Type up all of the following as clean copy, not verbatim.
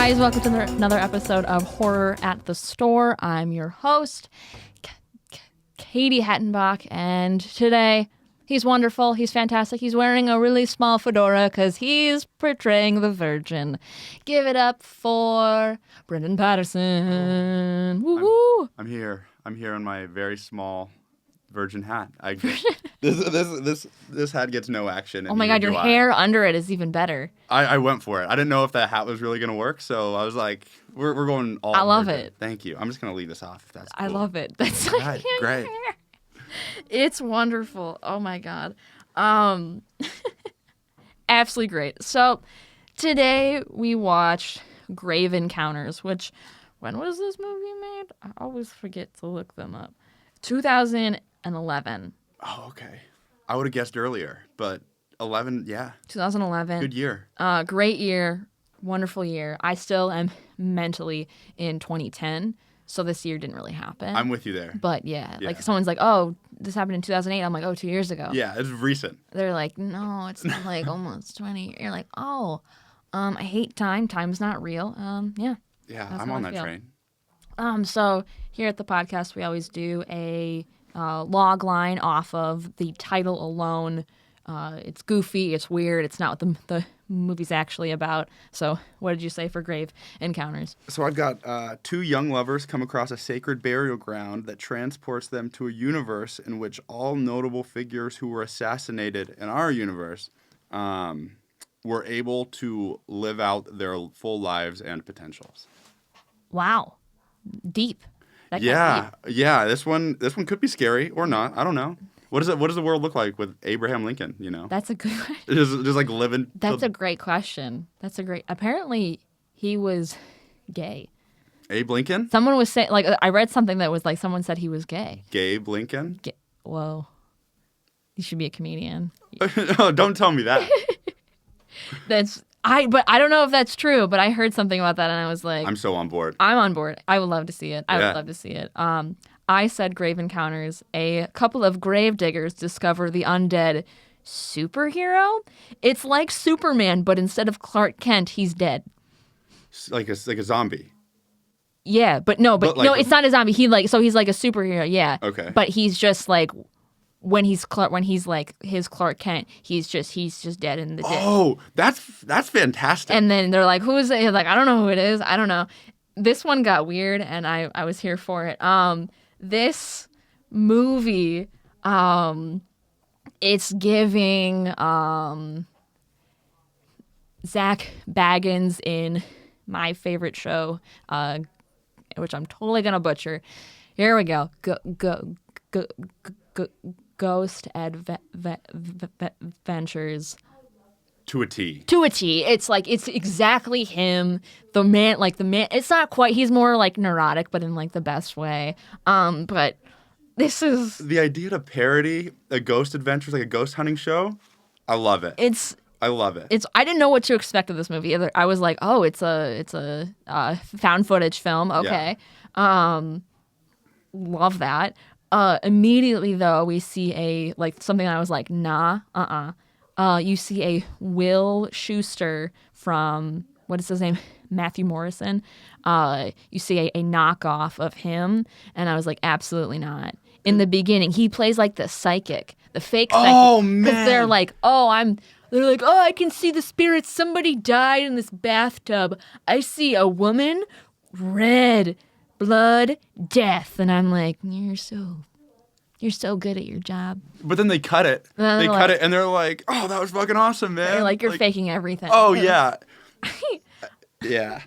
guys, welcome to another episode of Horror at the Store. I'm your host, Katie Hettenbach, and today he's wonderful, he's fantastic, he's wearing a really small fedora because he's portraying the Virgin. Give it up for Brendan Patterson. Woo-woo! I'm here in my very small Virgin hat. This hat gets no action. Oh my god, your hair under it is even better. I went for it. I didn't know if that hat was really gonna work, so I was like, we're going all. I love Virgin. it. Thank you. I'm just gonna leave this off. If that's cool. I love it. That's like great. It's wonderful. Oh my god. Absolutely great. So today we watched Grave Encounters, which, when was this movie made? I always forget to look them up. 2011. Oh, okay. I would have guessed earlier, but 11, yeah. 2011. Good year. Great year. Wonderful year. I still am mentally in 2010, so this year didn't really happen. I'm with you there. But yeah, like someone's like, oh, this happened in 2008. I'm like, oh, 2 years ago. Yeah, it's recent. They're like, no, it's like almost 20. You're like, oh, I hate time. Time's not real. Yeah. Yeah, I'm on that train. So here at the podcast, we always do a log line off of the title alone. It's goofy, it's weird, it's not what the movie's actually about. So what did you say for Grave Encounters? So I've got two young lovers come across a sacred burial ground that transports them to a universe in which all notable figures who were assassinated in our universe were able to live out their full lives and potentials. Wow. Deep. Yeah. This one could be scary or not. I don't know. What does the world look like with Abraham Lincoln? You know, that's a good question. Just like living. That's a great question. Apparently, he was gay. Abe Lincoln. Someone was saying, like, I read something that was like someone said he was gay. Gabe Lincoln. Whoa, he should be a comedian. Oh, don't tell me that. But I don't know if that's true, but I heard something about that and I was like, I'm so on board. I'm on board. I would love to see it. I would love to see it. I said Grave Encounters. A couple of grave diggers discover the undead superhero. It's like Superman, but instead of Clark Kent, he's dead. Like a zombie. Yeah, but it's not a zombie. He's like a superhero. Yeah. Okay. But he's just like when he's like his Clark Kent, he's just dead in the ditch. Oh, that's fantastic. And then they're like, who is it? Like, I don't know who it is. I don't know. This one got weird, and I was here for it. This movie, it's giving Zach Baggins in my favorite show, which I'm totally gonna butcher. Here we go. Ghost Adventures. To a T. It's like, it's exactly him. The man, it's not quite, he's more like neurotic, but in like the best way. But this is... The idea to parody a Ghost Adventures, like a ghost hunting show, I love it. I love it. I didn't know what to expect of this movie either. I was like, oh, it's a found footage film. Okay. Yeah. Love that. Immediately though, we see something I was like, nah, you see a Will Schuester from, what is his name? Matthew Morrison. You see a knockoff of him, and I was like, absolutely not. In the beginning, he plays like the psychic, the fake psychic. Oh man! They're like, I can see the spirits. Somebody died in this bathtub. I see a woman, red, blood, death, and I'm like, you're so good at your job. But then they cut it. They cut it, and they're like, oh, that was fucking awesome, man. They're like, you're faking everything. Oh, yeah. Yeah.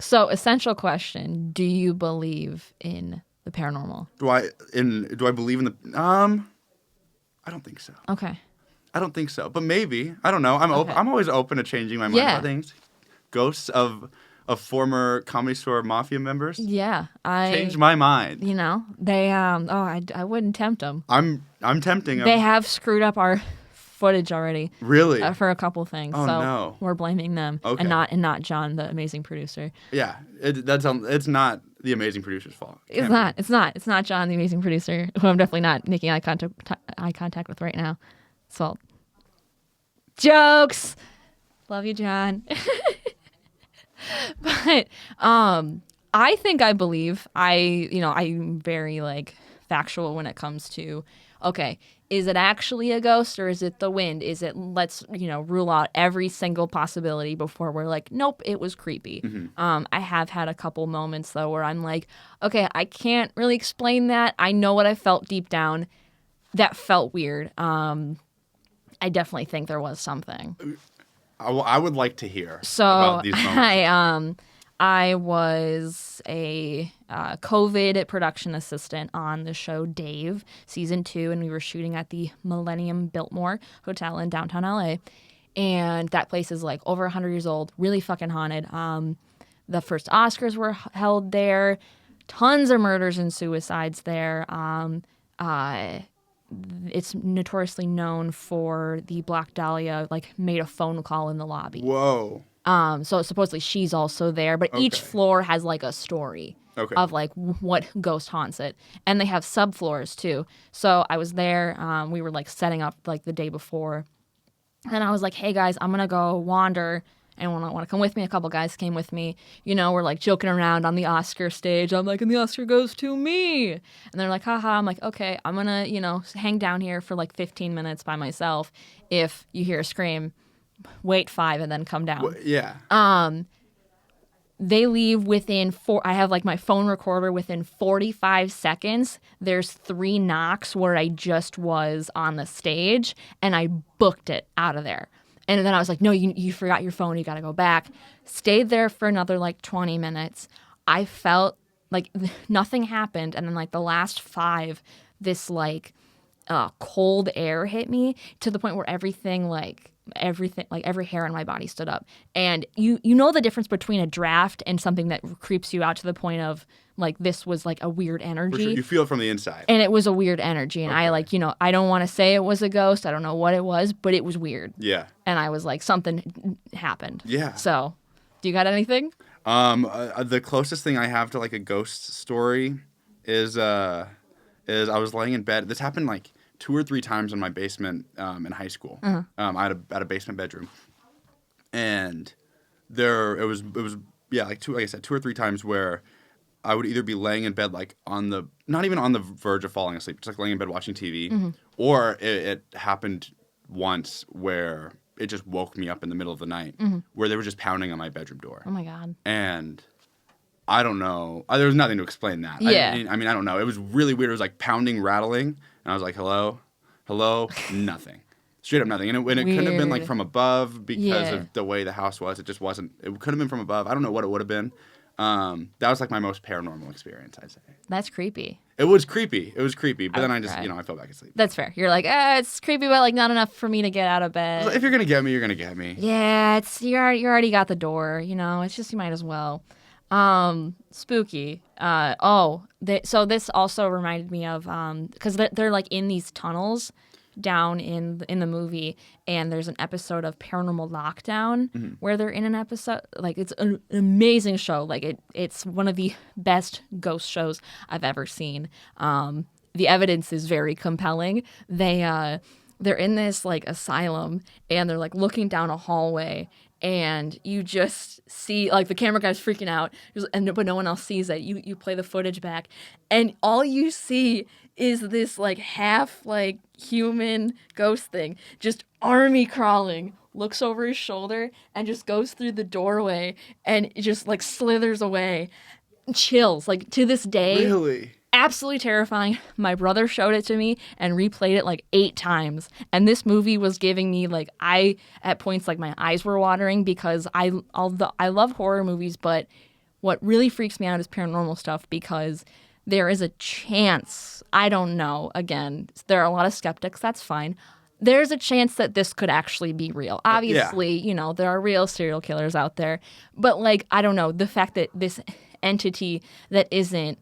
So, essential question. Do you believe in the paranormal? Do I believe in the... I don't think so. Okay. I don't think so. But maybe. I don't know. I'm always open to changing my mind about things. Ghosts of former Comedy Store Mafia members. Yeah, changed my mind. You know, they I wouldn't tempt them. I'm tempting them. They have screwed up our footage already. Really? For a couple things. Oh, so no. We're blaming them, okay. and not John, the amazing producer. Yeah, it's not the amazing producer's fault. It's not John, the amazing producer, who I'm definitely not making eye contact with right now. It's fault. Jokes. Love you, John. But I think I believe I'm very like factual when it comes to, okay, is it actually a ghost or is it the wind? Is it, let's, rule out every single possibility before we're like, nope, it was creepy. I have had a couple moments though where I'm like, okay, I can't really explain that. I know what I felt deep down. That felt weird. I definitely think there was something. I would like to hear about these moments. I was a COVID production assistant on the show Dave, season 2, and we were shooting at the Millennium Biltmore Hotel in downtown LA. And that place is like over 100 years old, really fucking haunted. The first Oscars were held there, tons of murders and suicides there. It's notoriously known for the Black Dahlia, like, made a phone call in the lobby. Whoa. So supposedly she's also there, but each floor has like a story of like what ghost haunts it, and they have subfloors too. So I was there. We were like setting up like the day before, and I was like, "Hey guys, I'm gonna go wander. And want to come with me?" A couple guys came with me. We're like joking around on the Oscar stage. I'm like, "And the Oscar goes to me." And they're like, "Haha." I'm like, "Okay, I'm gonna hang down here for like 15 minutes by myself. If you hear a scream, wait 5 and then come down." Well, yeah. They leave within I have like my phone recorder within 45 seconds. There's 3 knocks where I just was on the stage and I booked it out of there. And then I was like, "No, you forgot your phone. You got to go back." Stayed there for another like 20 minutes. I felt like nothing happened. And then like the last 5, this like cold air hit me to the point where everything like every hair on my body stood up. And you know the difference between a draft and something that creeps you out to the point of like this was like a weird energy. Sure, you feel it from the inside. And it was a weird energy. And I like, I don't want to say it was a ghost. I don't know what it was, but it was weird. Yeah. And I was like, something happened. Yeah. So, do you got anything? The closest thing I have to like a ghost story is I was laying in bed. This happened like 2 or 3 times in my basement in high school. I had a basement bedroom, and it was like 2 or 3 times where I would either be laying in bed like not even on the verge of falling asleep, just like laying in bed watching TV, or it happened once where it just woke me up in the middle of the night, where they were just pounding on my bedroom door. Oh my God. And I don't know. There was nothing to explain that. Yeah. I mean, I don't know. It was really weird. It was like pounding, rattling. And I was like, hello? Nothing. Straight up nothing. And it couldn't have been like from above because of the way the house was. It just wasn't. It could have been from above. I don't know what it would have been. That was like my most paranormal experience, I'd say. That's creepy. It was creepy. But then I just, I fell back asleep. That's fair. You're like, it's creepy, but like not enough for me to get out of bed. If you're going to get me, you're going to get me. Yeah, you already got the door, it's just, you might as well. Spooky. So this also reminded me of, because they're like in these tunnels down in the movie, and there's an episode of Paranormal Lockdown where they're in an episode, like it's an amazing show. Like it's one of the best ghost shows I've ever seen. The evidence is very compelling. They're in this like asylum, and they're like looking down a hallway, and you just see like the camera guy's freaking out, but no one else sees it. You play the footage back, and all you see is this like half like human ghost thing just army crawling, looks over his shoulder and just goes through the doorway and just like slithers away. Chills, like to this day. Really? Absolutely terrifying. My brother showed it to me and replayed it like 8 times. And this movie was giving me like, at points like my eyes were watering, because I love horror movies, but what really freaks me out is paranormal stuff, because there is a chance, I don't know, again, there are a lot of skeptics, that's fine. There's a chance that this could actually be real. Obviously, there are real serial killers out there. But like, I don't know, the fact that this entity that isn't,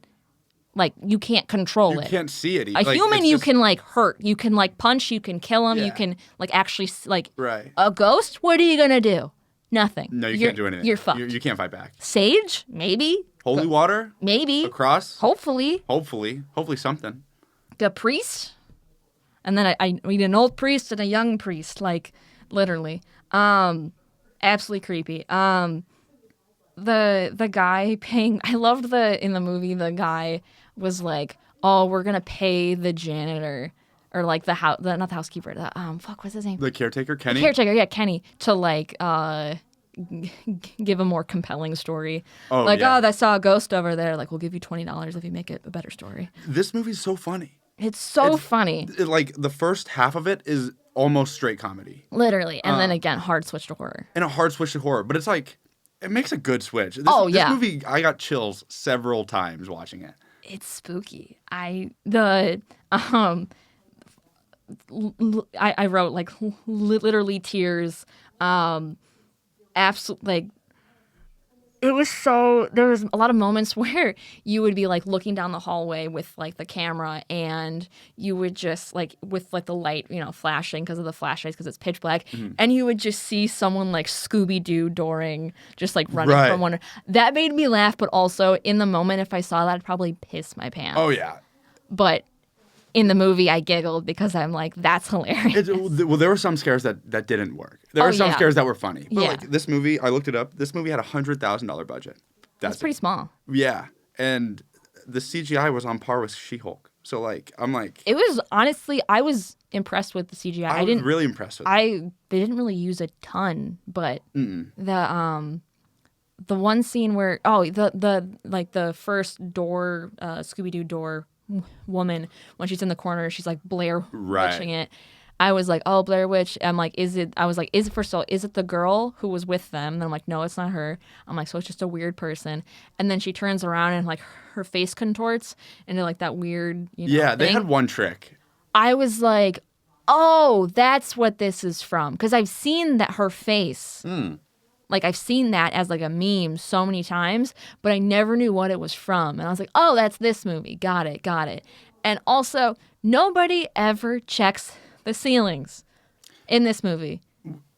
like, you can't control it. You can't see it. A human you can, like, hurt. You can, like, punch. You can kill him. Yeah. You can, like, actually, like... Right. A ghost? What are you going to do? Nothing. No, you can't do anything. You're fucked. You can't fight back. Sage? Maybe. Holy water? Maybe. A cross? Hopefully. Hopefully something. A priest? And then I need an old priest and a young priest, like, literally. Absolutely creepy. the guy paying. I loved in the movie the guy was like, "Oh, we're gonna pay the janitor." Or like not the housekeeper. What's his name? The caretaker, Kenny. The caretaker, yeah, Kenny, to like give a more compelling story. Oh, like, yeah. oh, I saw a ghost over there. Like, we'll give you $20 if you make it a better story. This movie's so funny. It's so funny. Like the first half of it is almost straight comedy. Literally, and then again, hard switch to horror. And a hard switch to horror, but it's like it makes a good switch. This movie, I got chills several times watching it. It's spooky. I wrote like literally tears. Absolutely, like it was so. There was a lot of moments where you would be like looking down the hallway with like the camera, and you would just like with like the light, flashing because of the flashlights because it's pitch black, and you would just see someone like Scooby-Doo dooring, just like running from one. That made me laugh, but also in the moment, if I saw that, I'd probably piss my pants. Oh yeah, but. In the movie, I giggled because I'm like, that's hilarious. Well, there were some scares that didn't work. There were some scares that were funny. But like this movie, I looked it up. This movie had $100,000 budget. That's pretty small. Yeah. And the CGI was on par with She-Hulk. So like, I'm like... It was, honestly, I was impressed with the CGI. I was really impressed with it. They didn't really use a ton, but the one scene where, the first door, Scooby-Doo door woman, when she's in the corner, she's like Blair Witching it. I was like, oh, Blair Witch. I'm like, is it first of all, is it the girl who was with them? And I'm like, no, it's not her. I'm like, so it's just a weird person. And then she turns around and like her face contorts into like that weird, Yeah, thing. They had one trick. I was like, oh, that's what this is from. Because I've seen her face. Like, I've seen that as, like, a meme so many times, but I never knew what it was from. And I was like, oh, that's this movie. Got it. And also, nobody ever checks the ceilings in this movie.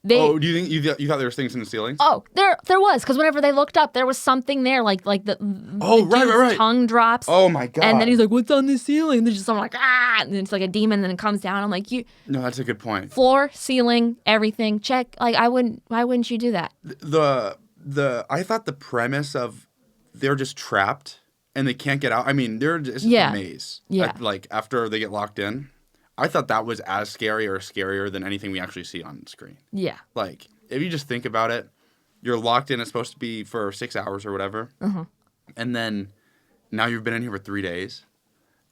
Do you think you thought there were things in the ceilings? Oh, there was, because whenever they looked up, there was something there, like the right. tongue drops. Oh my god! And then he's like, "What's on the ceiling?" And there's just someone like, "Ah!" And it's like a demon, and then it comes down. I'm like, No, that's a good point. Floor, ceiling, everything, check. Like, why wouldn't you do that? I thought the premise of they're just trapped and they can't get out. I mean, they're just a maze. Yeah. Like after they get locked in. I thought that was as scary or scarier than anything we actually see on screen. Yeah. Like, if you just think about it, you're locked in. It's supposed to be for 6 hours or whatever. And then now you've been in here for 3 days,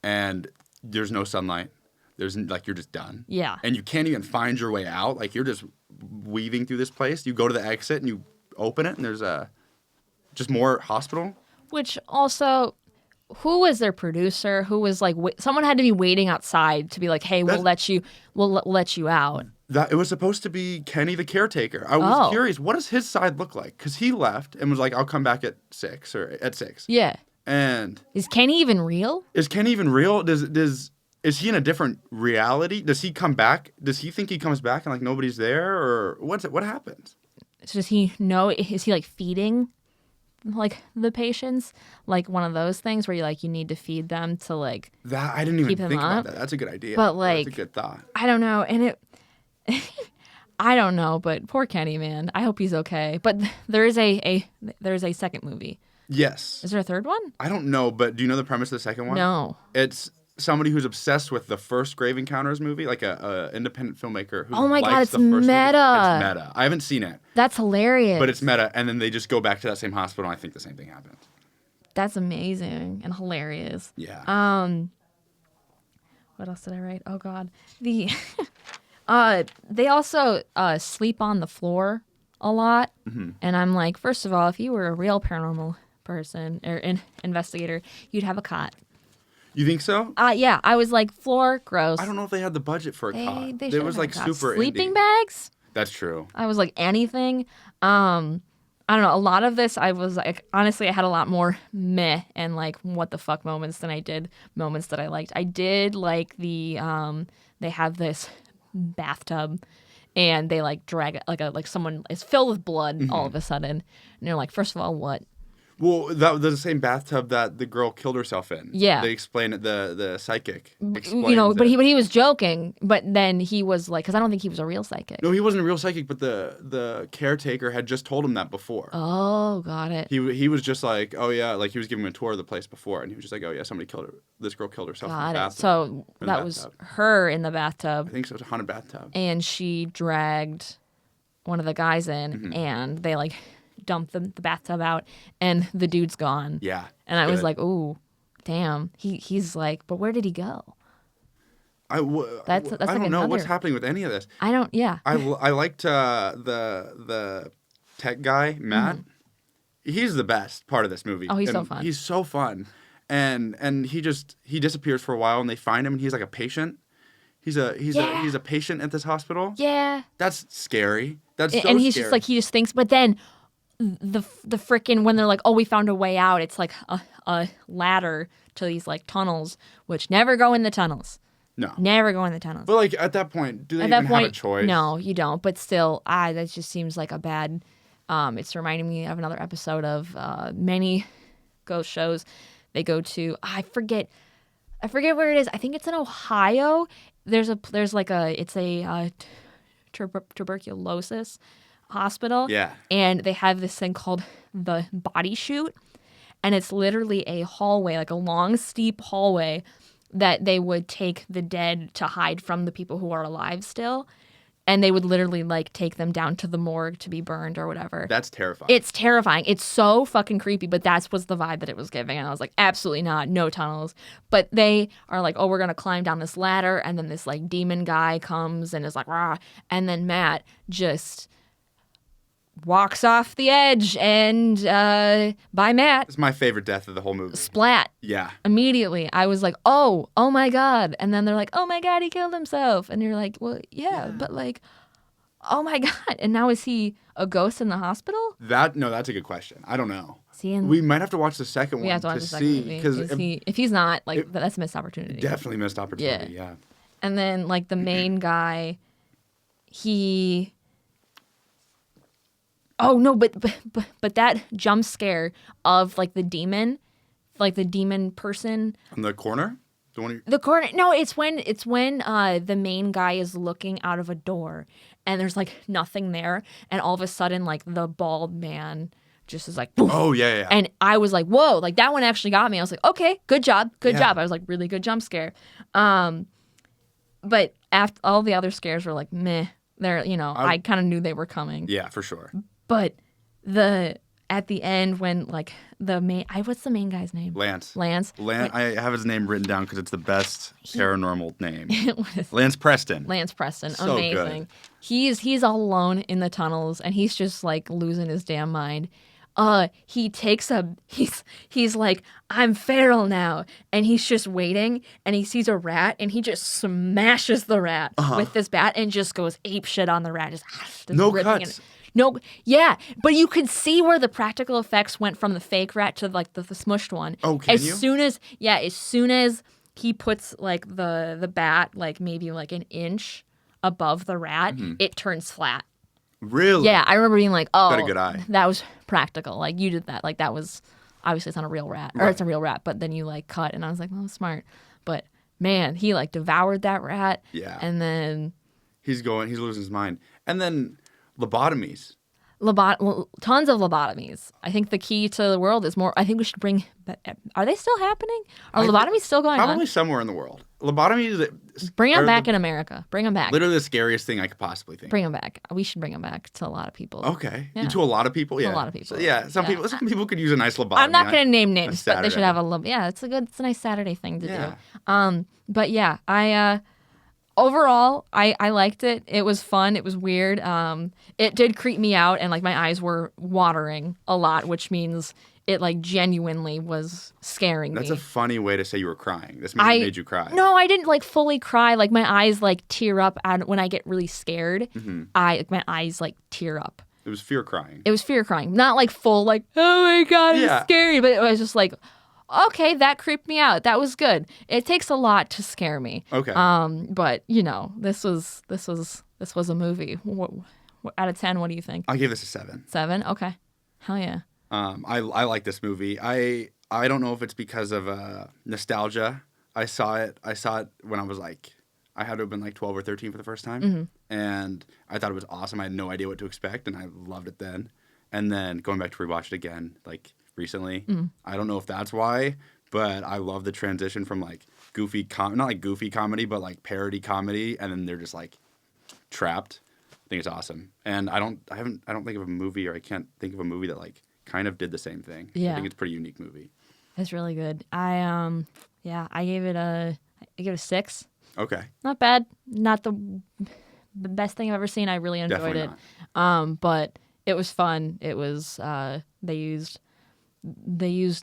and there's no sunlight. You're just done. Yeah. And you can't even find your way out. Like, you're just weaving through this place. You go to the exit, and you open it, and there's just more hospital. Which also... Who was their producer? Who was like someone had to be waiting outside to be like, "Hey, we'll let you out." It was supposed to be Kenny the caretaker. I was curious, what does his side look like? Because he left and was like, "I'll come back at 6 or at 6." Yeah. And is Kenny even real? Is he in a different reality? Does he come back? Does he think he comes back and like nobody's there, or what happens? So does he know? Is he like feeding? Like the patients, like one of those things where you need to feed them to like that. I didn't even think about that. That's a good idea. But like, that's a good thought. I don't know, and I don't know, but poor Kenny, man. I hope he's okay. But there is a second movie. Yes. Is there a third one? I don't know, but do you know the premise of the second one? No. It's somebody who's obsessed with the first Grave Encounters movie, like a independent filmmaker who oh my god, it's the first meta. Movie. It's meta. I haven't seen it. That's hilarious. But it's meta, and then they just go back to that same hospital, and I think the same thing happens. That's amazing and hilarious. Yeah. What else did I write? Oh god. They also sleep on the floor a lot. And I'm like, first of all, if you were a real paranormal person or investigator, you'd have a cot. You think so? Yeah. I was like, floor, gross. I don't know if they had the budget for a cot. It was like super sleeping indie. bags? That's true. I was like, anything. I don't know. A lot of this, I was like, honestly, I had a lot more meh and like what the fuck moments than I did moments that I liked. I did like they have this bathtub and they like drag it like someone is filled with blood all of a sudden. And you're like, first of all, what? Well, that was the same bathtub that the girl killed herself in. Yeah. They explain it. The psychic explains but it. he was joking. But then he was like, because I don't think he was a real psychic. No, he wasn't a real psychic, but the caretaker had just told him that before. Oh, got it. He was just like, oh yeah, like he was giving him a tour of the place before, and he was just like, oh yeah, this girl killed herself in the bathtub. So that was her in the bathtub. I think so. It's a haunted bathtub. And she dragged one of the guys in, and they like dumped the bathtub out, and the dude's gone. Yeah. And I was like, ooh, damn. He's like, but where did he go? I don't know what's happening with any of this. I don't. Yeah. I liked the tech guy, Matt. He's the best part of this movie. Oh, he's and so fun. He's so fun, and he disappears for a while, and they find him, and he's like a patient. He's a patient at this hospital. Yeah. That's scary. That's so and he's scary. just like, he just thinks, but then the frickin' when they're like, oh, we found a way out, it's like a ladder to these like tunnels, which never go in the tunnels. No. Never go in the tunnels. But like at that point, do they even have a choice? No, you don't. But still, that just seems like a bad. It's reminding me of another episode of many ghost shows. They go to I forget where it is. I think it's in Ohio. It's a tuberculosis hospital. Yeah. And they have this thing called the body chute, and it's literally a hallway, like a long, steep hallway that they would take the dead to hide from the people who are alive still. And they would literally like take them down to the morgue to be burned or whatever. That's terrifying. It's terrifying. It's so fucking creepy, but that was the vibe that it was giving. And I was like, absolutely not. No tunnels. But they are like, oh, we're going to climb down this ladder. And then this like demon guy comes and is like, rah. And then Matt just walks off the edge and by Matt. It's my favorite death of the whole movie. Splat. Yeah. Immediately. I was like, oh my God. And then they're like, oh my God, he killed himself. And you're like, well, yeah. But like, oh my God. And now is he a ghost in the hospital? That's a good question. I don't know. We might have to watch the second one we have to watch the second movie. Because if he's not, like, that's a missed opportunity. Definitely missed opportunity, yeah. And then like the main guy, oh no, but that jump scare of like the demon person on the corner, the corner. No, it's when the main guy is looking out of a door and there's like nothing there, and all of a sudden like the bald man just is like, poof. Oh yeah. And I was like, whoa, like that one actually got me. I was like, okay, good job. I was like, really good jump scare. But after all the other scares were like meh. They're I kind of knew they were coming. Yeah, for sure. But at the end when like what's the main guy's name? Lance. I have his name written down because it's the best paranormal name. Lance Preston. So amazing. Good. He's all alone in the tunnels and he's just like losing his damn mind. He's like, I'm feral now, and he's just waiting, and he sees a rat, and he just smashes the rat with this bat, and just goes ape shit on the rat, just no cuts. No, yeah, but you could see where the practical effects went from the fake rat to like the smushed one. Oh, can you? As soon as he puts like the bat like maybe like an inch above the rat, it turns flat. Really? Yeah, I remember being like, oh, got a good eye. That was practical. Like, you did that. Like, that was, obviously it's not a real rat. Or it's a real rat, but then you, like, cut. And I was like, well, smart. But, man, he, like, devoured that rat. Yeah. And then... He's losing his mind. And then lobotomies. Tons of lobotomies. I think the key to the world is more... I think we should bring... Are they still happening? Are lobotomies still going on? Probably somewhere in the world. Lobotomies... Bring them back in America. Bring them back. Literally the scariest thing I could possibly think. Bring them back. We should bring them back to a lot of people. Okay. Yeah. To a lot of people? Yeah. To a lot of people. So, some people could use a nice lobotomy. I'm not going to name names, but they should have a... Yeah, it's a nice Saturday thing to do. But yeah, overall, I liked it. It was fun. It was weird. It did creep me out, and like my eyes were watering a lot, which means it like genuinely was scaring me. That's a funny way to say you were crying. This movie made you cry. No, I didn't like fully cry. Like my eyes like tear up when I get really scared. My eyes like tear up. It was fear crying. Not like full like, oh my God, it's scary. But it was just like, okay, that creeped me out. That was good. It takes a lot to scare me. Okay. But this was a movie. Out of 10, what do you think? I'll give this a 7. 7? Okay. Hell yeah. I like this movie. I don't know if it's because of nostalgia. I saw it when I was like, I had to have been like 12 or 13 for the first time. And I thought it was awesome. I had no idea what to expect, and I loved it then. And then going back to rewatch it again, like recently, I don't know if that's why, but I love the transition from like goofy, not like goofy comedy, but like parody comedy, and then they're just like trapped. I think it's awesome. And I don't think of a movie, or I can't think of a movie that like kind of did the same thing. Yeah. I think it's a pretty unique movie. It's really good. I gave it a 6. Okay. Not bad. Not the best thing I've ever seen. I really enjoyed Definitely it. But it was fun. It was they used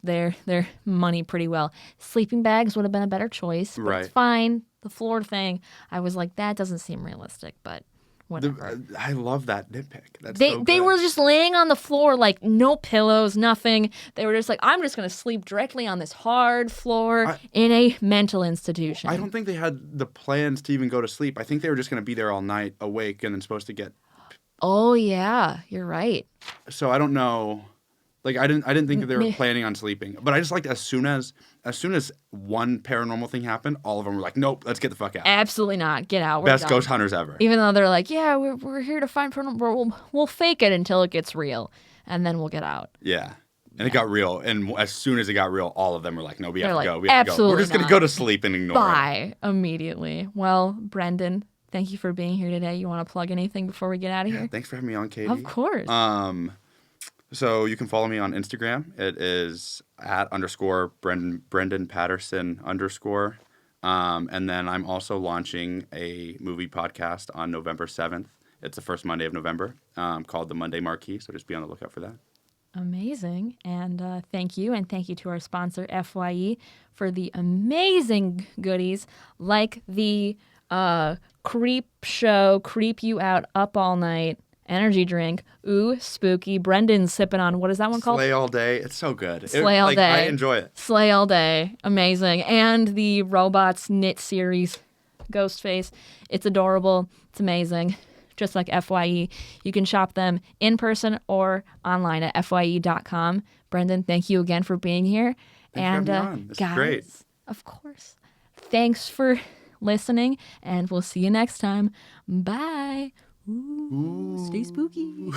their money pretty well. Sleeping bags would have been a better choice, but Right. it's fine. The floor thing, I was like, that doesn't seem realistic, but whatever. I love that nitpick. That's They so they good. were just laying on the floor, like no pillows, nothing. They were just like, I'm just gonna sleep directly on this hard floor in a mental institution. I don't think they had the plans to even go to sleep. I think they were just going to be there all night, awake, and then supposed to get. Oh yeah, you're right. So I don't know. Like I didn't think that they were planning on sleeping. But I just liked as soon as one paranormal thing happened, all of them were like, nope, let's get the fuck out. Absolutely not. Get out. We're Best done. ghost hunters ever. Even though they're like, yeah, we're here to find paranormal. We'll fake it until it gets real, and then we'll get out. Yeah. And it got real. And as soon as it got real, all of them were like, no, we have They're to like, go. We have to go. absolutely We're just going not. to go to sleep and ignore it. Bye immediately. Well, Brendan, thank you for being here today. You want to plug anything before we get out of here? Thanks for having me on, Katie. Of course. So you can follow me on Instagram. It is @_Brendan Patterson _. And then I'm also launching a movie podcast on November 7th. It's the first Monday of November, called The Monday Marquee. So just be on the lookout for that. Amazing. And thank you. And thank you to our sponsor, FYE, for the amazing goodies like the Creep Show, Creep You Out Up All Night energy drink. Ooh, spooky. Brendan's sipping on, what is that one called? Slay All Day. It's so good. Slay All Day. I enjoy it. Slay All Day. Amazing. And the Robots Knit series, Ghostface. It's adorable. It's amazing. Just like FYE. You can shop them in person or online at FYE.com. Brendan, thank you again for being here. Thanks for having me on. This is guys, great. of course, thanks for listening, and we'll see you next time. Bye. Ooh. Stay spooky.